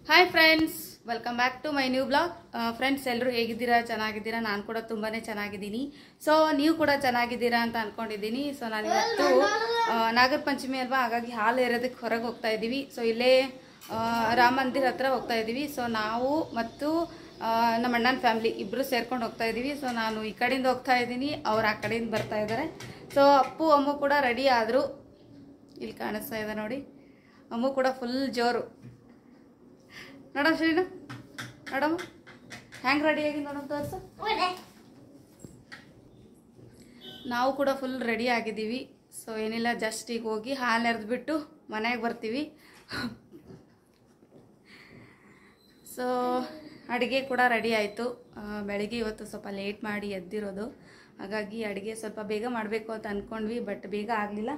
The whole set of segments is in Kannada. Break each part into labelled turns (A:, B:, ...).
A: Hi friends, welcome back to my new blog. Friends, ಎಲ್ಲರೂ ಹೇಗಿದ್ದೀರಾ? ಚೆನ್ನಾಗಿದ್ದೀರಾ? ನಾನು ಕೂಡ ತುಂಬಾ ಚೆನ್ನಾಗಿದ್ದೀನಿ. ಸೊ ನೀವು ಕೂಡ ಚೆನ್ನಾಗಿದ್ದೀರಾ ಅಂತ ಅಂದ್ಕೊಂಡಿದ್ದೀನಿ. ಸೊ ನಾನಿವತ್ತು ನಾಗರ ಪಂಚಮಿ ಅಲ್ವಾ, ಹಾಗಾಗಿ ಹಾಲು ಎರೋದಕ್ಕೆ ಹೊರಗೆ ಹೋಗ್ತಾ ಇದ್ದೀವಿ. ಸೊ ಇಲ್ಲೇ ರಾಮ ಮಂದಿರ ಹತ್ರ ಹೋಗ್ತಾ ಇದ್ದೀವಿ. ಸೊ ನಾವು ಮತ್ತು ನಮ್ಮ ಅಣ್ಣನ ಫ್ಯಾಮಿಲಿ ಇಬ್ಬರು ಸೇರ್ಕೊಂಡು ಹೋಗ್ತಾ ಇದ್ದೀವಿ. ಸೊ ನಾನು ಈ ಕಡೆಯಿಂದ ಹೋಗ್ತಾ ಇದ್ದೀನಿ, ಅವ್ರು ಆ ಕಡೆಯಿಂದ ಬರ್ತಾ ಇದ್ದಾರೆ. ಸೊ ಅಪ್ಪು ಅಮ್ಮು ಕೂಡ ರೆಡಿ ಆದರು. ಇಲ್ಲಿ ಕಾಣಿಸ್ತಾ ಇದೆ ನೋಡಿ, ಅಮ್ಮು ಕೂಡ ಫುಲ್ ಜೋರು. ನೋಡಮ್ಮ ಶ್ರೀನು, ನೋಡಮ್ಮ ಹ್ಯಾಂಗೆ ರೆಡಿಯಾಗಿ ನೋಡಮ್ಮ ತೋರಿಸು. ನಾವು ಕೂಡ ಫುಲ್ ರೆಡಿ ಆಗಿದ್ದೀವಿ. ಸೊ ಏನಿಲ್ಲ, ಜಸ್ಟ್ ಈಗ ಹೋಗಿ ಹಾಲು ಎರೆದ್ಬಿಟ್ಟು ಮನೆಗೆ ಬರ್ತೀವಿ. ಸೊ ಅಡುಗೆ ಕೂಡ ರೆಡಿ ಆಯಿತು. ಬೆಳಗ್ಗೆ ಇವತ್ತು ಸ್ವಲ್ಪ ಲೇಟ್ ಮಾಡಿ ಎದ್ದಿರೋದು, ಹಾಗಾಗಿ ಅಡುಗೆ ಸ್ವಲ್ಪ ಬೇಗ ಮಾಡಬೇಕು ಅಂತ ಅಂದ್ಕೊಂಡ್ವಿ, ಬಟ್ ಬೇಗ ಆಗಲಿಲ್ಲ.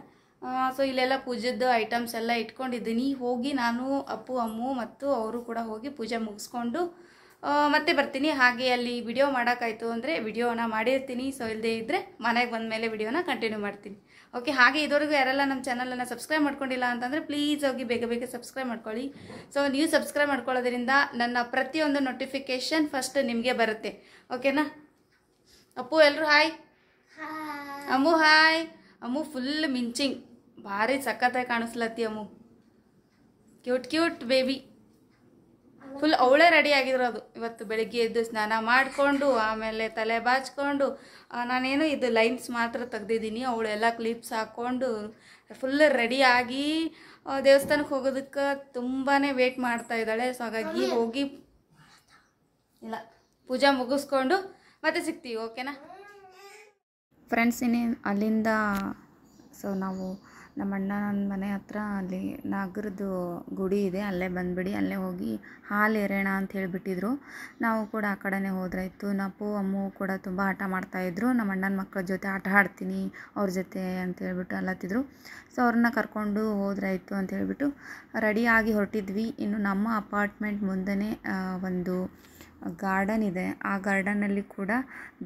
A: ಸೊ ಇಲ್ಲೆಲ್ಲ ಪೂಜೆದ್ದು ಐಟಮ್ಸ್ ಎಲ್ಲ ಇಟ್ಕೊಂಡಿದ್ದೀನಿ. ಹೋಗಿ ನಾನು ಅಪ್ಪು ಅಮ್ಮು ಮತ್ತು ಅವರು ಕೂಡ ಹೋಗಿ ಪೂಜೆ ಮುಗಿಸ್ಕೊಂಡು ಮತ್ತೆ ಬರ್ತೀನಿ. ಹಾಗೆ ಅಲ್ಲಿ ವಿಡಿಯೋ ಮಾಡೋಕ್ಕಾಯ್ತು ಅಂದರೆ ವಿಡಿಯೋನ ಮಾಡಿರ್ತೀನಿ. ಸೊ ಇಲ್ಲದೇ ಇದ್ದರೆ ಮನೆಗೆ ಬಂದ ಮೇಲೆ ವಿಡಿಯೋನ ಕಂಟಿನ್ಯೂ ಮಾಡ್ತೀನಿ. ಓಕೆ, ಹಾಗೆ ಇದುವರೆಗೂ ಯಾರೆಲ್ಲ ನಮ್ಮ ಚಾನಲನ್ನು ಸಬ್ಸ್ಕ್ರೈಬ್ ಮಾಡ್ಕೊಂಡಿಲ್ಲ ಅಂತಂದರೆ ಪ್ಲೀಸ್ ಹೋಗಿ ಬೇಗ ಬೇಗ ಸಬ್ಸ್ಕ್ರೈಬ್ ಮಾಡ್ಕೊಳ್ಳಿ. ಸೊ ನೀವು ಸಬ್ಸ್ಕ್ರೈಬ್ ಮಾಡ್ಕೊಳ್ಳೋದ್ರಿಂದ ನನ್ನ ಪ್ರತಿಯೊಂದು ನೋಟಿಫಿಕೇಷನ್ ಫಸ್ಟ್ ನಿಮಗೆ ಬರುತ್ತೆ. ಓಕೆನಾ? ಅಪ್ಪು ಎಲ್ಲರೂ hi, Ammu hi. Ammu full ಮಿಂಚಿಂಗ್, ಭಾರಿ ಸಖತ್ತಾಗಿ ಕಾಣಿಸ್ಲತ್ತಿ Ammu. Cute cute baby. Full ಅವಳೇ ರೆಡಿ ಆಗಿರೋದು. ಇವತ್ತು ಬೆಳಿಗ್ಗೆ ಎದ್ದು ಸ್ನಾನ ಮಾಡಿಕೊಂಡು ಆಮೇಲೆ ತಲೆ ಬಾಚ್ಕೊಂಡು, ನಾನೇನು ಇದು ಲೈನ್ಸ್ ಮಾತ್ರ ತೆಗ್ದಿದ್ದೀನಿ, ಅವಳೆಲ್ಲ ಕ್ಲಿಪ್ಸ್ ಹಾಕ್ಕೊಂಡು ಫುಲ್ ರೆಡಿಯಾಗಿ ದೇವಸ್ಥಾನಕ್ಕೆ ಹೋಗೋದಕ್ಕೆ ತುಂಬಾ ವೇಟ್ ಮಾಡ್ತಾ ಇದ್ದಾಳೆ. ಸೊ ಹಾಗಾಗಿ ಹೋಗಿ ಇಲ್ಲ ಪೂಜೆ ಮುಗಿಸ್ಕೊಂಡು ಮತ್ತೆ ಸಿಗ್ತೀವಿ. ಓಕೆನಾ ಫ್ರೆಂಡ್ಸ್? ಇನ್ನೇನು ಅಲ್ಲಿಂದ ಸೊ ನಾವು ನಮ್ಮ ಅಣ್ಣನ ಮನೆ ಹತ್ರ ಅಲ್ಲಿ ನಾಗರದ್ದು ಗುಡಿ ಇದೆ, ಅಲ್ಲೇ ಬಂದುಬಿಡಿ, ಅಲ್ಲೇ ಹೋಗಿ ಹಾಲು ಎರೆಯೋಣ ಅಂತ ಹೇಳಿಬಿಟ್ಟಿದ್ರು. ನಾವು ಕೂಡ ಆ ಕಡೆನೇ ಹೋದ್ರಾಯ್ತು. ನಪ್ಪು ಅಮ್ಮು ಕೂಡ ತುಂಬ ಆಟ ಮಾಡ್ತಾಯಿದ್ರು. ನಮ್ಮ ಅಣ್ಣನ ಮಕ್ಕಳ ಜೊತೆ ಆಟ ಆಡ್ತೀನಿ ಅವ್ರ ಜೊತೆ ಅಂತ ಹೇಳ್ಬಿಟ್ಟು ಅಲ್ಲತ್ತಿದ್ರು. ಸೊ ಅವ್ರನ್ನ ಕರ್ಕೊಂಡು ಹೋದ್ರಾಯ್ತು ಅಂತ ಹೇಳ್ಬಿಟ್ಟು ರೆಡಿಯಾಗಿ ಹೊರಟಿದ್ವಿ. ಇನ್ನು ನಮ್ಮ ಅಪಾರ್ಟ್ಮೆಂಟ್ ಮುಂದೆನೇ ಒಂದು ಗಾರ್ಡನ್ ಇದೆ. ಆ ಗಾರ್ಡನಲ್ಲಿ ಕೂಡ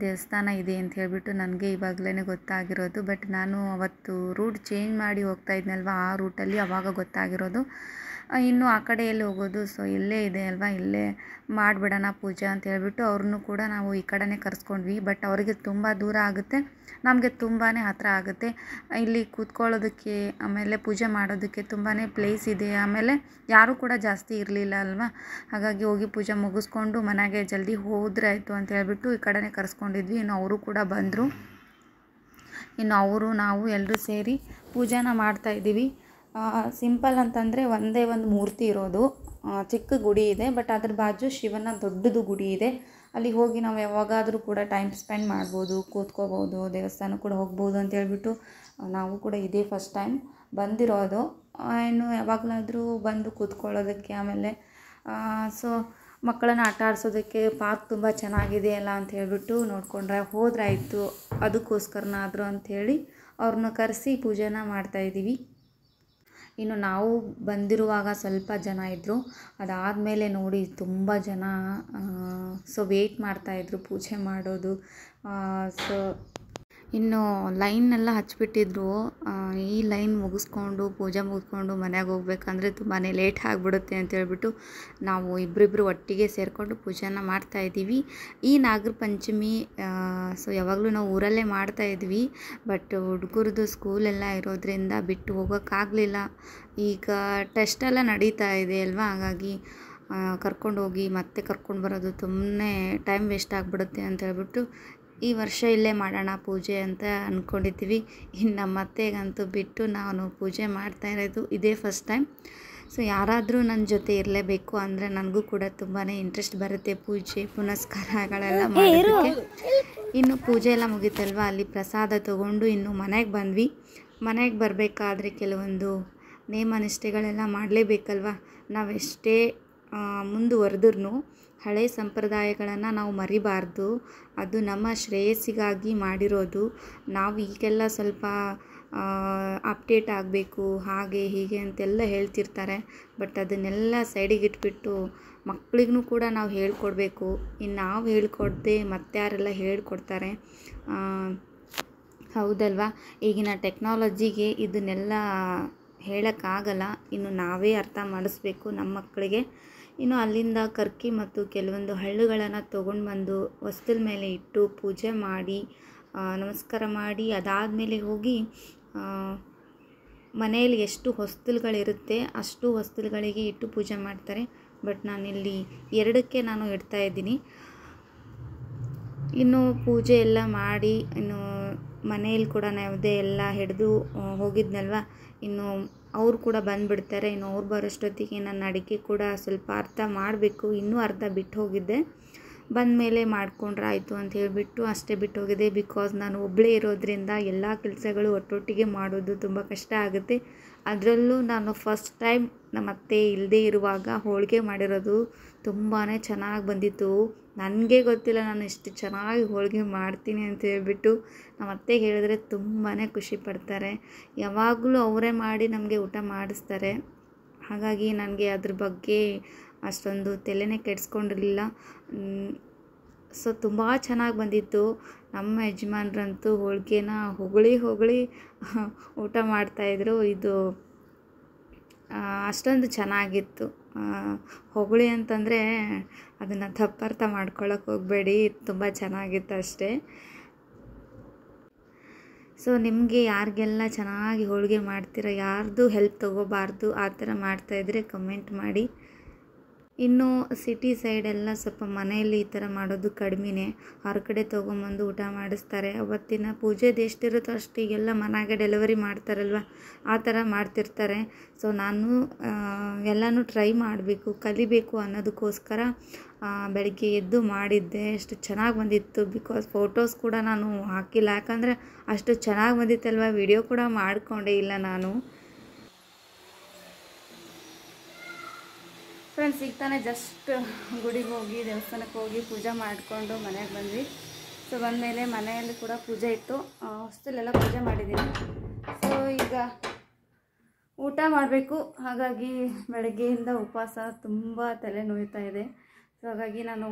A: ದೇವಸ್ಥಾನ ಇದೆ ಅಂತ ಹೇಳ್ಬಿಟ್ಟು ನನಗೆ ಇವಾಗಲೇ ಗೊತ್ತಾಗಿರೋದು. ಬಟ್ ನಾನು ಅವತ್ತು ರೂಟ್ ಚೇಂಜ್ ಮಾಡಿ ಹೋಗ್ತಾ ಇದ್ನಲ್ವ, ಆ ರೂಟಲ್ಲಿ ಆವಾಗ ಗೊತ್ತಾಗಿರೋದು. ಇನ್ನು ಆ ಕಡೆ ಎಲ್ಲಿ ಹೋಗೋದು, ಸೊ ಇಲ್ಲೇ ಇದೆ ಅಲ್ವಾ, ಇಲ್ಲೇ ಮಾಡಿಬಿಡೋಣ ಪೂಜೆ ಅಂತ ಹೇಳ್ಬಿಟ್ಟು ಅವ್ರನ್ನೂ ಕೂಡ ನಾವು ಈ ಕಡೆನೇ ಕರೆಸ್ಕೊಂಡ್ವಿ. ಬಟ್ ಅವರಿಗೆ ತುಂಬ ದೂರ ಆಗುತ್ತೆ, ನಮಗೆ ತುಂಬಾ ಹತ್ತಿರ ಆಗುತ್ತೆ. ಇಲ್ಲಿ ಕೂತ್ಕೊಳ್ಳೋದಕ್ಕೆ ಆಮೇಲೆ ಪೂಜೆ ಮಾಡೋದಕ್ಕೆ ತುಂಬಾ ಪ್ಲೇಸ್ ಇದೆ. ಆಮೇಲೆ ಯಾರೂ ಕೂಡ ಜಾಸ್ತಿ ಇರಲಿಲ್ಲ ಅಲ್ವಾ, ಹಾಗಾಗಿ ಹೋಗಿ ಪೂಜೆ ಮುಗಿಸ್ಕೊಂಡು ಮನೆಗೆ ಜಲ್ದಿ ಹೋದ್ರೆ ಆಯಿತು ಅಂತ ಹೇಳ್ಬಿಟ್ಟು ಈ ಕಡೆನೇ ಕರೆಸ್ಕೊಂಡಿದ್ವಿ. ಇನ್ನು ಅವರು ಕೂಡ ಬಂದರು. ಇನ್ನು ಅವರು ನಾವು ಎಲ್ಲರೂ ಸೇರಿ ಪೂಜೆನ ಮಾಡ್ತಾಯಿದ್ದೀವಿ. ಸಿಂಪಲ್ ಅಂತಂದರೆ ಒಂದೇ ಒಂದು ಮೂರ್ತಿ ಇರೋದು, ಚಿಕ್ಕ ಗುಡಿ ಇದೆ. ಬಟ್ ಅದ್ರ ಬಾಜು ಶಿವನ ದೊಡ್ಡದು ಗುಡಿ ಇದೆ. ಅಲ್ಲಿ ಹೋಗಿ ನಾವು ಯಾವಾಗಾದರೂ ಕೂಡ ಟೈಮ್ ಸ್ಪೆಂಡ್ ಮಾಡ್ಬೋದು, ಕೂತ್ಕೋಬೋದು, ದೇವಸ್ಥಾನ ಕೂಡ ಹೋಗ್ಬೋದು ಅಂತ ಹೇಳ್ಬಿಟ್ಟು ನಾವು ಕೂಡ ಇದೇ ಫಸ್ಟ್ ಟೈಮ್ ಬಂದಿರೋದು. ಇನ್ನು ಯಾವಾಗಲಾದರೂ ಬಂದು ಕೂತ್ಕೊಳ್ಳೋದಕ್ಕೆ, ಆಮೇಲೆ ಸೊ ಮಕ್ಕಳನ್ನ ಆಟ ಆಡಿಸೋದಕ್ಕೆ ಪಾರ್ಕ್ ತುಂಬ ಚೆನ್ನಾಗಿದೆ ಅಲ್ಲ ಅಂತ ಹೇಳ್ಬಿಟ್ಟು ನೋಡಿಕೊಂಡ್ರೆ ಹೋದ್ರಾಯಿತು, ಅದಕ್ಕೋಸ್ಕರನಾದರೂ ಅಂಥೇಳಿ ಅವ್ರನ್ನ ಕರೆಸಿ ಪೂಜೆನ ಮಾಡ್ತಾಯಿದ್ದೀವಿ. ಇನ್ನು ನಾವು ಬಂದಿರುವಾಗ ಸ್ವಲ್ಪ ಜನ ಇದ್ದರು, ಅದಾದಮೇಲೆ ನೋಡಿ ತುಂಬ ಜನ ಸೊ ವೆಯ್ಟ್ ಮಾಡ್ತಾಯಿದ್ರು ಪೂಜೆ ಮಾಡೋದು. ಸೊ ಇನ್ನು ಲೈನೆಲ್ಲ ಹಚ್ಬಿಟ್ಟಿದ್ರು. ಈ ಲೈನ್ ಮುಗಿಸ್ಕೊಂಡು ಪೂಜೆ ಮುಗಿಸ್ಕೊಂಡು ಮನೆಗೆ ಹೋಗ್ಬೇಕಂದ್ರೆ ತುಂಬಾ ಲೇಟ್ ಆಗಿಬಿಡುತ್ತೆ ಅಂತ ಹೇಳ್ಬಿಟ್ಟು ನಾವು ಇಬ್ಬರಿಬ್ಬರು ಒಟ್ಟಿಗೆ ಸೇರಿಕೊಂಡು ಪೂಜೆನ ಮಾಡ್ತಾಯಿದ್ದೀವಿ. ಈ ನಾಗರ ಪಂಚಮಿ ಸೊ ಯಾವಾಗಲೂ ನಾವು ಊರಲ್ಲೇ ಮಾಡ್ತಾಯಿದ್ವಿ. ಬಟ್ ಹುಡುಗರದು ಸ್ಕೂಲೆಲ್ಲ ಇರೋದ್ರಿಂದ ಬಿಟ್ಟು ಹೋಗೋಕ್ಕಾಗಲಿಲ್ಲ. ಈಗ ಟೆಸ್ಟೆಲ್ಲ ನಡೀತಾ ಇದೆ ಅಲ್ವಾ, ಹಾಗಾಗಿ ಕರ್ಕೊಂಡೋಗಿ ಮತ್ತೆ ಕರ್ಕೊಂಡು ಬರೋದು ಸುಮ್ಮನೆ ಟೈಮ್ ವೇಸ್ಟ್ ಆಗಿಬಿಡುತ್ತೆ ಅಂತ ಹೇಳ್ಬಿಟ್ಟು ಈ ವರ್ಷ ಇಲ್ಲೇ ಮಾಡೋಣ ಪೂಜೆ ಅಂತ ಅಂದ್ಕೊಂಡಿದ್ದೀವಿ. ಇನ್ನು ನಮ್ಮ ಅತ್ತೆಗಂತೂ ಬಿಟ್ಟು ನಾನು ಪೂಜೆ ಮಾಡ್ತಾ ಇರೋದು ಇದೇ ಫಸ್ಟ್ ಟೈಮ್. ಸೊ ಯಾರಾದರೂ ನನ್ನ ಜೊತೆ ಇರಲೇಬೇಕು ಅಂದರೆ ನನಗೂ ಕೂಡ ತುಂಬಾ ಇಂಟ್ರೆಸ್ಟ್ ಬರುತ್ತೆ ಪೂಜೆ ಪುನಸ್ಕಾರಗಳೆಲ್ಲ ಮಾಡೋದಕ್ಕೆ. ಇನ್ನು ಪೂಜೆ ಎಲ್ಲ ಮುಗಿತಲ್ವ, ಅಲ್ಲಿ ಪ್ರಸಾದ ತೊಗೊಂಡು ಇನ್ನು ಮನೆಗೆ ಬಂದ್ವಿ. ಮನೆಗೆ ಬರಬೇಕಾದ್ರೆ ಕೆಲವೊಂದು ನೇಮ ನಿಷ್ಠೆಗಳೆಲ್ಲ ಮಾಡಲೇಬೇಕಲ್ವ. ನಾವೆಷ್ಟೇ ಮುಂದುವರೆದ್ರೂ ಹಳೆಯ ಸಂಪ್ರದಾಯಗಳನ್ನು ನಾವು ಮರಿಬಾರ್ದು. ಅದು ನಮ್ಮ ಶ್ರೇಯಸ್ಸಿಗಾಗಿ ಮಾಡಿರೋದು. ನಾವು ಈಗೆಲ್ಲ ಸ್ವಲ್ಪ ಅಪ್ಡೇಟ್ ಆಗಬೇಕು, ಹಾಗೆ ಹೀಗೆ ಅಂತೆಲ್ಲ ಹೇಳ್ತಿರ್ತಾರೆ. ಬಟ್ ಅದನ್ನೆಲ್ಲ ಸೈಡಿಗೆ ಇಟ್ಬಿಟ್ಟು ಮಕ್ಕಳಿಗೂ ಕೂಡ ನಾವು ಹೇಳ್ಕೊಡ್ಬೇಕು. ಇನ್ನು ನಾವು ಹೇಳ್ಕೊಡ್ದೆ ಮತ್ತಾರೆಲ್ಲ ಹೇಳ್ಕೊಡ್ತಾರೆ, ಹೌದಲ್ವಾ? ಈಗಿನ ಟೆಕ್ನಾಲಜಿಗೆ ಇದನ್ನೆಲ್ಲ ಹೇಳೋಕ್ಕಾಗಲ್ಲ. ಇನ್ನು ನಾವೇ ಅರ್ಥ ಮಾಡಿಸ್ಬೇಕು ನಮ್ಮ ಮಕ್ಕಳಿಗೆ. ಇನ್ನು ಅಲ್ಲಿಂದ ಕರ್ಕಿ ಮತ್ತು ಕೆಲವೊಂದು ಹಣ್ಣುಗಳನ್ನು ತೊಗೊಂಡು ಬಂದು ಹೊಸ್ತಿಲ ಮೇಲೆ ಇಟ್ಟು ಪೂಜೆ ಮಾಡಿ ನಮಸ್ಕಾರ ಮಾಡಿ ಅದಾದಮೇಲೆ ಹೋಗಿ ಮನೆಯಲ್ಲಿ ಎಷ್ಟು ಹೊಸ್ತಿಲುಗಳಿರುತ್ತೆ ಅಷ್ಟು ಹೊಸ್ತಿಲುಗಳಿಗೆ ಇಟ್ಟು ಪೂಜೆ ಮಾಡ್ತಾರೆ. ಬಟ್ ನಾನಿಲ್ಲಿ 2ಕ್ಕೆ ನಾನು ಇಡ್ತಾಯಿದ್ದೀನಿ. ಇನ್ನು ಪೂಜೆ ಎಲ್ಲ ಮಾಡಿ ಇನ್ನು ಮನೆಯಲ್ಲಿ ಕೂಡ ನೈವೇದ್ಯ ಎಲ್ಲ ಹಿಡಿದು ಹೋಗಿದ್ನಲ್ವ, ಇನ್ನು ಅವ್ರು ಕೂಡ ಬಂದುಬಿಡ್ತಾರೆ. ಇನ್ನು ಅವ್ರು ಬರೋಷ್ಟೊತ್ತಿಗೆ ನನ್ನ ಅಡುಗೆ ಕೂಡ ಸ್ವಲ್ಪ ಅರ್ಧ ಮಾಡಬೇಕು, ಇನ್ನೂ ಅರ್ಧ ಬಿಟ್ಟು ಹೋಗಿದ್ದೆ. ಬಂದ ಮೇಲೆ ಮಾಡಿಕೊಂಡ್ರೆ ಆಯಿತು ಅಂತ ಹೇಳಿಬಿಟ್ಟು ಅಷ್ಟೇ ಬಿಟ್ಟು ಹೋಗಿದೆ. ಬಿಕಾಸ್ ನಾನು ಒಬ್ಬಳೇ ಇರೋದ್ರಿಂದ ಎಲ್ಲ ಕೆಲಸಗಳು ಒಟ್ಟೊಟ್ಟಿಗೆ ಮಾಡೋದು ತುಂಬ ಕಷ್ಟ ಆಗುತ್ತೆ. ಅದರಲ್ಲೂ ನಾನು ಫಸ್ಟ್ ಟೈಮ್ ನಮ್ಮ ಅತ್ತೆ ಇಲ್ಲದೇ ಇರುವಾಗ ಹೋಳಿಗೆ ಮಾಡಿರೋದು ತುಂಬಾ ಚೆನ್ನಾಗಿ ಬಂದಿತ್ತು. ನನಗೆ ಗೊತ್ತಿಲ್ಲ ನಾನು ಎಷ್ಟು ಚೆನ್ನಾಗಿ ಹೋಳಿಗೆ ಮಾಡ್ತೀನಿ ಅಂತ ಹೇಳ್ಬಿಟ್ಟು ನಮ್ಮ ಅತ್ತೆಗೆ ಹೇಳಿದ್ರೆ ತುಂಬಾ ಖುಷಿ ಪಡ್ತಾರೆ. ಯಾವಾಗಲೂ ಅವರೇ ಮಾಡಿ ನಮಗೆ ಊಟ ಮಾಡಿಸ್ತಾರೆ. ಹಾಗಾಗಿ ನನಗೆ ಅದ್ರ ಬಗ್ಗೆ ಅಷ್ಟೊಂದು ತಲೆನೇ ಕೆಡಿಸ್ಕೊಂಡಿರಲಿಲ್ಲ. ಸೊ ತುಂಬ ಚೆನ್ನಾಗಿ ಬಂದಿತ್ತು. ನಮ್ಮ ಯಜಮಾನ್ರಂತೂ ಹೋಳಿಗೆನ ಹೊಗಳಿ ಊಟ ಮಾಡ್ತಾಯಿದ್ರು. ಇದು ಅಷ್ಟೊಂದು ಚೆನ್ನಾಗಿತ್ತು. ಹೊಗಳಿ ಅಂತಂದರೆ ಅದನ್ನು ತಪ್ಪರ್ಥ ಮಾಡ್ಕೊಳ್ಳೋಕೆ ಹೋಗಬೇಡಿ, ತುಂಬ ಚೆನ್ನಾಗಿತ್ತು ಅಷ್ಟೇ. ಸೊ ನಿಮಗೆ ಯಾರಿಗೆಲ್ಲ ಚೆನ್ನಾಗಿ ಹೋಳಿಗೆ ಮಾಡ್ತೀರ, ಯಾರ್ದು ಹೆಲ್ಪ್ ತೊಗೋಬಾರ್ದು ಆ ಥರ ಮಾಡ್ತಾಯಿದ್ರೆ ಕಮೆಂಟ್ ಮಾಡಿ. ಇನ್ನು ಸಿಟಿ ಸೈಡೆಲ್ಲ ಸ್ವಲ್ಪ ಮನೆಯಲ್ಲಿ ಈ ಥರ ಮಾಡೋದು ಕಡಿಮೆನೇ. ಹೊರಗಡೆ ತೊಗೊಂಬಂದು ಊಟ ಮಾಡಿಸ್ತಾರೆ. ಅವತ್ತಿನ ಪೂಜೆದು ಎಷ್ಟಿರುತ್ತೋ ಅಷ್ಟಿಗೆಲ್ಲ ಮನೆಗೆ ಡೆಲಿವರಿ ಮಾಡ್ತಾರಲ್ವ, ಆ ಥರ ಮಾಡ್ತಿರ್ತಾರೆ. ಸೊ ನಾನು ಎಲ್ಲನೂ ಟ್ರೈ ಮಾಡಬೇಕು, ಕಲಿಬೇಕು ಅನ್ನೋದಕ್ಕೋಸ್ಕರ ಬೆಳಗ್ಗೆ ಎದ್ದು ಮಾಡಿದ್ದೆ. ಅಷ್ಟು ಚೆನ್ನಾಗಿ ಬಂದಿತ್ತು. ಬಿಕಾಸ್ ಫೋಟೋಸ್ ಕೂಡ ನಾನು ಹಾಕಿಲ್ಲ, ಯಾಕಂದರೆ ಅಷ್ಟು ಚೆನ್ನಾಗಿ ಬಂದಿತ್ತಲ್ವ, ವಿಡಿಯೋ ಕೂಡ ಮಾಡಿಕೊಂಡೇ ಇಲ್ಲ ನಾನು. ಫ್ರೆಂಡ್ಸ್, ಈಗ ತಾನೇ ಜಸ್ಟ್ ಗುಡಿಗೆ ಹೋಗಿ ದೇವಸ್ಥಾನಕ್ಕೆ ಹೋಗಿ ಪೂಜೆ ಮಾಡಿಕೊಂಡು ಮನೆಗೆ ಬಂದ್ವಿ. ಸೊ ಬಂದಮೇಲೆ ಮನೆಯಲ್ಲಿ ಕೂಡ ಪೂಜೆ ಇತ್ತು, ಹೊಸ್ತಲೆಲ್ಲ ಪೂಜೆ ಮಾಡಿದ್ದೀನಿ. ಸೊ ಈಗ ಊಟ ಮಾಡಬೇಕು. ಹಾಗಾಗಿ ಬೆಳಗ್ಗೆಯಿಂದ ಉಪವಾಸ, ತುಂಬ ತಲೆ ನೋಯ್ತಾ ಇದೆ. ಸೊ ಹಾಗಾಗಿ ನಾನು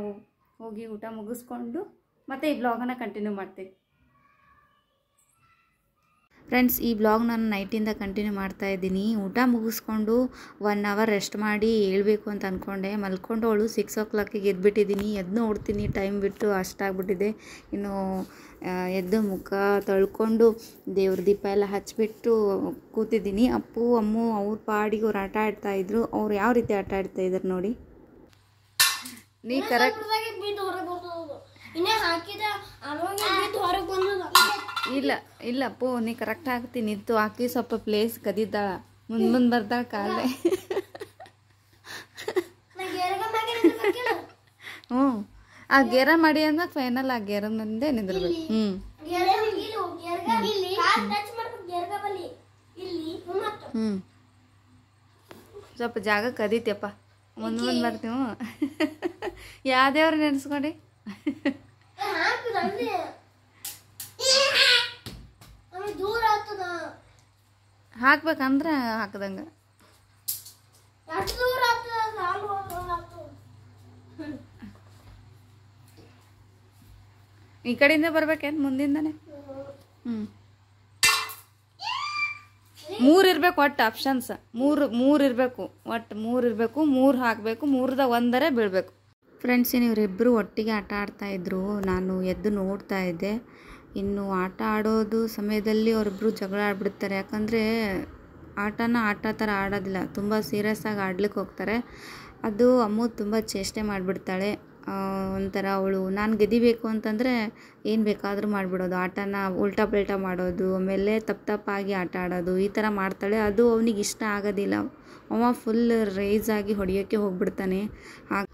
A: ಹೋಗಿ ಊಟ ಮುಗಿಸ್ಕೊಂಡು ಮತ್ತೆ ಈ ಬ್ಲಾಗನ್ನು ಕಂಟಿನ್ಯೂ ಮಾಡ್ತೀನಿ. ಫ್ರೆಂಡ್ಸ್, ಈ ಬ್ಲಾಗ್ ನಾನು ನೈಟಿಂದ ಕಂಟಿನ್ಯೂ ಮಾಡ್ತಾಯಿದ್ದೀನಿ. ಊಟ ಮುಗಿಸ್ಕೊಂಡು 1 ಅವರ್ ರೆಸ್ಟ್ ಮಾಡಿ ಹೇಳ್ಬೇಕು ಅಂತ ಅಂದ್ಕೊಂಡೆ. ಮಲ್ಕೊಂಡು ಅವಳು 6 o'clock ಎದ್ಬಿಟ್ಟಿದ್ದೀನಿ. ಎದ್ದು ನೋಡ್ತೀನಿ ಟೈಮ್ ಬಿಟ್ಟು ಅಷ್ಟಾಗ್ಬಿಟ್ಟಿದೆ. ಇನ್ನು ಎದ್ದು ಮುಖ ತೊಳ್ಕೊಂಡು ದೇವ್ರ ದೀಪ ಎಲ್ಲ ಹಚ್ಚಿಬಿಟ್ಟು ಕೂತಿದ್ದೀನಿ. ಅಪ್ಪು ಅಮ್ಮು ಅವ್ರ ಪಾಡಿಗೆ ಅವ್ರು ಆಟ ಆಡ್ತಾಯಿದ್ರು. ಅವ್ರು ಯಾವ ರೀತಿ ಆಟ ಆಡ್ತಾಯಿದ್ರು ನೋಡಿ. ನೀ ಕರೆಕ್ಟ್ ಇಲ್ಲ ಅಪ್ಪು, ನೀ ಕರೆಕ್ಟ್ ಆಗ್ತೀನಿ ನಿಂತು ಹಾಕಿ ಸ್ವಲ್ಪ ಪ್ಲೇಸ್ ಕದಿದ್ದಾಳ, ಮುಂದೆ ಬರ್ತಾಳ ಕಾಲೇ. ಹ್ಞೂ, ಆ ಗೇರ ಮಾಡಿ ಅಂದ್ರೆ ಫೈನಲ್ ಆ ಗೇರ ಮುಂದೆ ನಿಂದಿರ್ಬೇಕು. ಸ್ವಲ್ಪ ಜಾಗ ಕದೀತಿಯಪ್ಪ, ಮುಂದೆ ಬರ್ತೀವಿ. ಯಾವ ದೇವ್ರ ನೆನೆಸ್ಕೊಂಡು ಹಾಕ್ಬೇಕಂದ್ರೆ ಹಾಕದಂಗ. ಈ ಕಡೆಯಿಂದ ಬರ್ಬೇಕೇನು ಮುಂದಿಂದನೇ? 3 ಇರಬೇಕು ಒಟ್ಟು ಆಪ್ಷನ್ಸ್. 3 ಇರಬೇಕು, ಒಟ್ಟು 3 ಇರಬೇಕು. 3 ಹಾಕಬೇಕು, 3ದ 1 ಬೀಳಬೇಕು. ಫ್ರೆಂಡ್ಸ್, ಇವರಿಬ್ಬರು ಒಟ್ಟಿಗೆ ಆಟ ಆಡ್ತಾಯಿದ್ರು. ನಾನು ಎದ್ದು ನೋಡ್ತಾ ಇದ್ದೆ. ಇನ್ನು ಆಟ ಆಡೋದು ಸಮಯದಲ್ಲಿ ಅವರಿಬ್ಬರು ಜಗಳ ಆಡ್ಬಿಡ್ತಾರೆ. ಯಾಕಂದರೆ ಆಟ ಥರ ಆಡೋದಿಲ್ಲ, ತುಂಬ ಸೀರಿಯಸ್ ಆಗಿ ಆಡ್ಲಿಕ್ಕೆ ಹೋಗ್ತಾರೆ. ಅದು ಅಮ್ಮು ತುಂಬ ಚೇಷ್ಟೆ ಮಾಡಿಬಿಡ್ತಾಳೆ. ಒಂಥರ ಅವಳು ನಾನು ಗೆದಿಬೇಕು ಅಂತಂದರೆ ಏನು ಬೇಕಾದರೂ ಮಾಡಿಬಿಡೋದು, ಆಟನ ಉಲ್ಟಾ ಪಲ್ಟಾ ಮಾಡೋದು, ಆಮೇಲೆ ತಪ್ಪಾಗಿ ಆಟ ಆಡೋದು, ಈ ಥರ ಮಾಡ್ತಾಳೆ. ಅದು ಅವನಿಗೆ ಇಷ್ಟ ಆಗೋದಿಲ್ಲ. ಅವ ಫುಲ್ ರೇಜ್ ಆಗಿ ಹೊಡೆಯೋಕ್ಕೆ ಹೋಗ್ಬಿಡ್ತಾನೆ.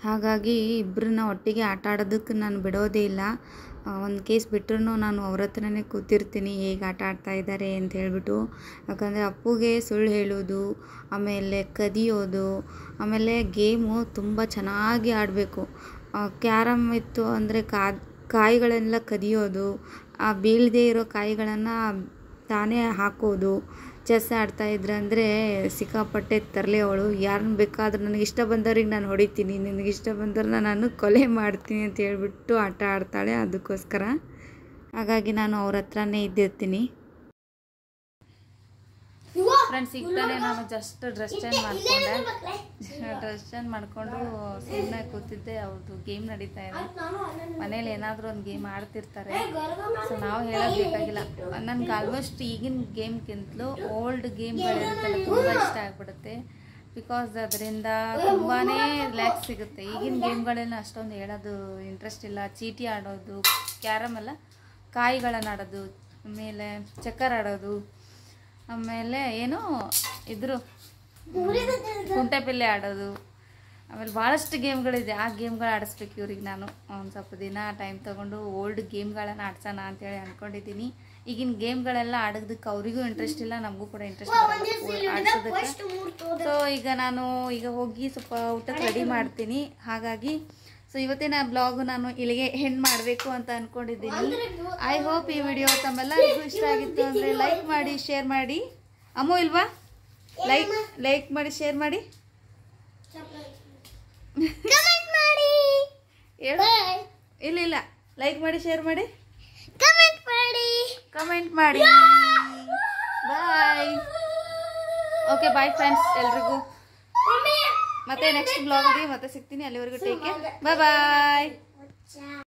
A: ಹಾಗಾಗಿ ಇಬ್ಬರನ್ನ ಒಟ್ಟಿಗೆ ಆಟ ಆಡೋದಕ್ಕೆ ನಾನು ಬಿಡೋದೇ ಇಲ್ಲ. ಒಂದು ಕೇಸ್ ಬಿಟ್ಟರು ನಾನು ಅವ್ರ ಹತ್ರನೇ ಕೂತಿರ್ತೀನಿ, ಹೇಗೆ ಆಟ ಆಡ್ತಾ ಇದ್ದಾರೆ ಅಂತ ಹೇಳ್ಬಿಟ್ಟು. ಯಾಕಂದರೆ ಅಪ್ಪುಗೆ ಸುಳ್ಳು ಹೇಳೋದು, ಆಮೇಲೆ ಕದಿಯೋದು, ಆಮೇಲೆ ಗೇಮು ತುಂಬ ಚೆನ್ನಾಗಿ ಆಡಬೇಕು. ಕ್ಯಾರಮ್ ಇತ್ತು ಅಂದರೆ ಕಾಯಿಗಳೆಲ್ಲ ಕದಿಯೋದು, ಆ ಬೀಳದೇ ಇರೋ ಕಾಯಿಗಳನ್ನು ತಾನೇ ಹಾಕೋದು. ಚೆಸ್ ಆಡ್ತಾಯಿದ್ರೆ ಅಂದರೆ ಸಿಕ್ಕಾಪಟ್ಟೆ ತರಲೆ ಅವಳು. ಯಾರನ್ನ ಬೇಕಾದ್ರೂ ನನಗೆ ಇಷ್ಟ ಬಂದವ್ರಿಗೆ ನಾನು ಹೊಡಿತೀನಿ, ನಿನಗೆ ಇಷ್ಟ ಬಂದವ್ರನ್ನ ನಾನು ಕೊಲೆ ಮಾಡ್ತೀನಿ ಅಂತ ಹೇಳ್ಬಿಟ್ಟು ಆಟ ಆಡ್ತಾಳೆ. ಅದಕ್ಕೋಸ್ಕರ ಹಾಗಾಗಿ ನಾನು ಅವ್ರ ಹತ್ರನೇ ಇದ್ದಿರ್ತೀನಿ. ಫ್ರೆಂಡ್ಸ್ ಈಗ ತಾನೇ ನಾನು ಜಸ್ಟ್ ಡ್ರೆಸ್ ಚೇಂಜ್ ಮಾಡಿಕೊಂಡು ಸುಮ್ಮನೆ ಕೂತಿದ್ದೆ. ಅವ್ರದ್ದು ಗೇಮ್ ನಡೀತಾ ಇದೆ ಮನೇಲಿ, ಏನಾದರೂ ಒಂದು ಗೇಮ್ ಆಡ್ತಿರ್ತಾರೆ. ಸೊ ನಾವು ಹೇಳೋದು ಬೇಕಾಗಿಲ್ಲ. ನನಗೆ ಆಲ್ಮೋಸ್ಟ್ ಈಗಿನ ಗೇಮ್ಗಿಂತಲೂ ಓಲ್ಡ್ ಗೇಮ್ಗಳಿರುತ್ತಲ್ಲ ತುಂಬ ಇಷ್ಟ ಆಗಿಬಿಡುತ್ತೆ. ಬಿಕಾಸ್ ಅದರಿಂದ ತುಂಬಾ ರಿಲ್ಯಾಕ್ಸ್ ಸಿಗುತ್ತೆ. ಈಗಿನ ಗೇಮ್ಗಳೆಲ್ಲ ಅಷ್ಟೊಂದು ಹೇಳೋದು ಇಂಟ್ರೆಸ್ಟ್ ಇಲ್ಲ. ಚೀಟಿ ಆಡೋದು, ಕ್ಯಾರಮ್ ಎಲ್ಲ ಕಾಯಿಗಳನ್ನು ಆಡೋದು, ಆಮೇಲೆ ಚಕ್ಕರ್ ಆಡೋದು, ಆಮೇಲೆ ಏನೋ ಇದ್ರು ಕುಂಟೆಪಿಲ್ಲೆ ಆಡೋದು, ಆಮೇಲೆ ಭಾಳಷ್ಟು ಗೇಮ್ಗಳಿದೆ. ಆ ಗೇಮ್ಗಳು ಆಡಿಸ್ಬೇಕು ಇವ್ರಿಗೆ. ನಾನು ಒಂದು ಸ್ವಲ್ಪ ದಿನ ಟೈಮ್ ತೊಗೊಂಡು ಓಲ್ಡ್ ಗೇಮ್ಗಳನ್ನು ಆಡ್ಸೋಣ ಅಂತೇಳಿ ಅಂದ್ಕೊಂಡಿದ್ದೀನಿ. ಈಗಿನ ಗೇಮ್ಗಳೆಲ್ಲ ಆಡೋದಕ್ಕೆ ಅವರಿಗೂ ಇಂಟ್ರೆಸ್ಟ್ ಇಲ್ಲ, ನಮಗೂ ಕೂಡ ಇಂಟ್ರೆಸ್ಟ್ ಆಡ್ಸೋದಕ್ಕೆ. ಸೊ ಈಗ ಹೋಗಿ ಸ್ವಲ್ಪ ಊಟಕ್ಕೆ ರೆಡಿ ಮಾಡ್ತೀನಿ. ಹಾಗಾಗಿ ಸೊ ಇವತ್ತಿನ ಬ್ಲಾಗ್ ನಾನು ಇಲ್ಲಿಗೆ ಎಂಡ್ ಮಾಡಬೇಕು ಅಂತ ಅಂದ್ಕೊಂಡಿದ್ದೀನಿ. ಐ ಹೋಪ್ ಈ ವಿಡಿಯೋ ತಮ್ಮೆಲ್ಲರಿಗೂ ಇಷ್ಟ ಆಗಿತ್ತು ಅಂದರೆ ಲೈಕ್ ಮಾಡಿ, ಶೇರ್ ಮಾಡಿ. ಅಮ್ಮು ಇಲ್ವಾ? ಲೈಕ್ ಮಾಡಿ, ಶೇರ್ ಮಾಡಿ, ಇಲ್ಲ ಲೈಕ್ ಮಾಡಿ, ಶೇರ್ ಮಾಡಿ, ಕಮೆಂಟ್ ಮಾಡಿ. ಬಾಯ್. ಓಕೆ ಬಾಯ್ ಫ್ರೆಂಡ್ಸ್ ಎಲ್ರಿಗೂ. ಮತ್ತೆ ನೆಕ್ಸ್ಟ್ ಬ್ಲಾಗ್ ಮತ್ತೆ ಸಿಗ್ತೀನಿ. ಅಲ್ಲಿವರೆಗೂ ಟೇಕ್ ಕೇರ್. ಬಾಯ್ ಬಾಯ್.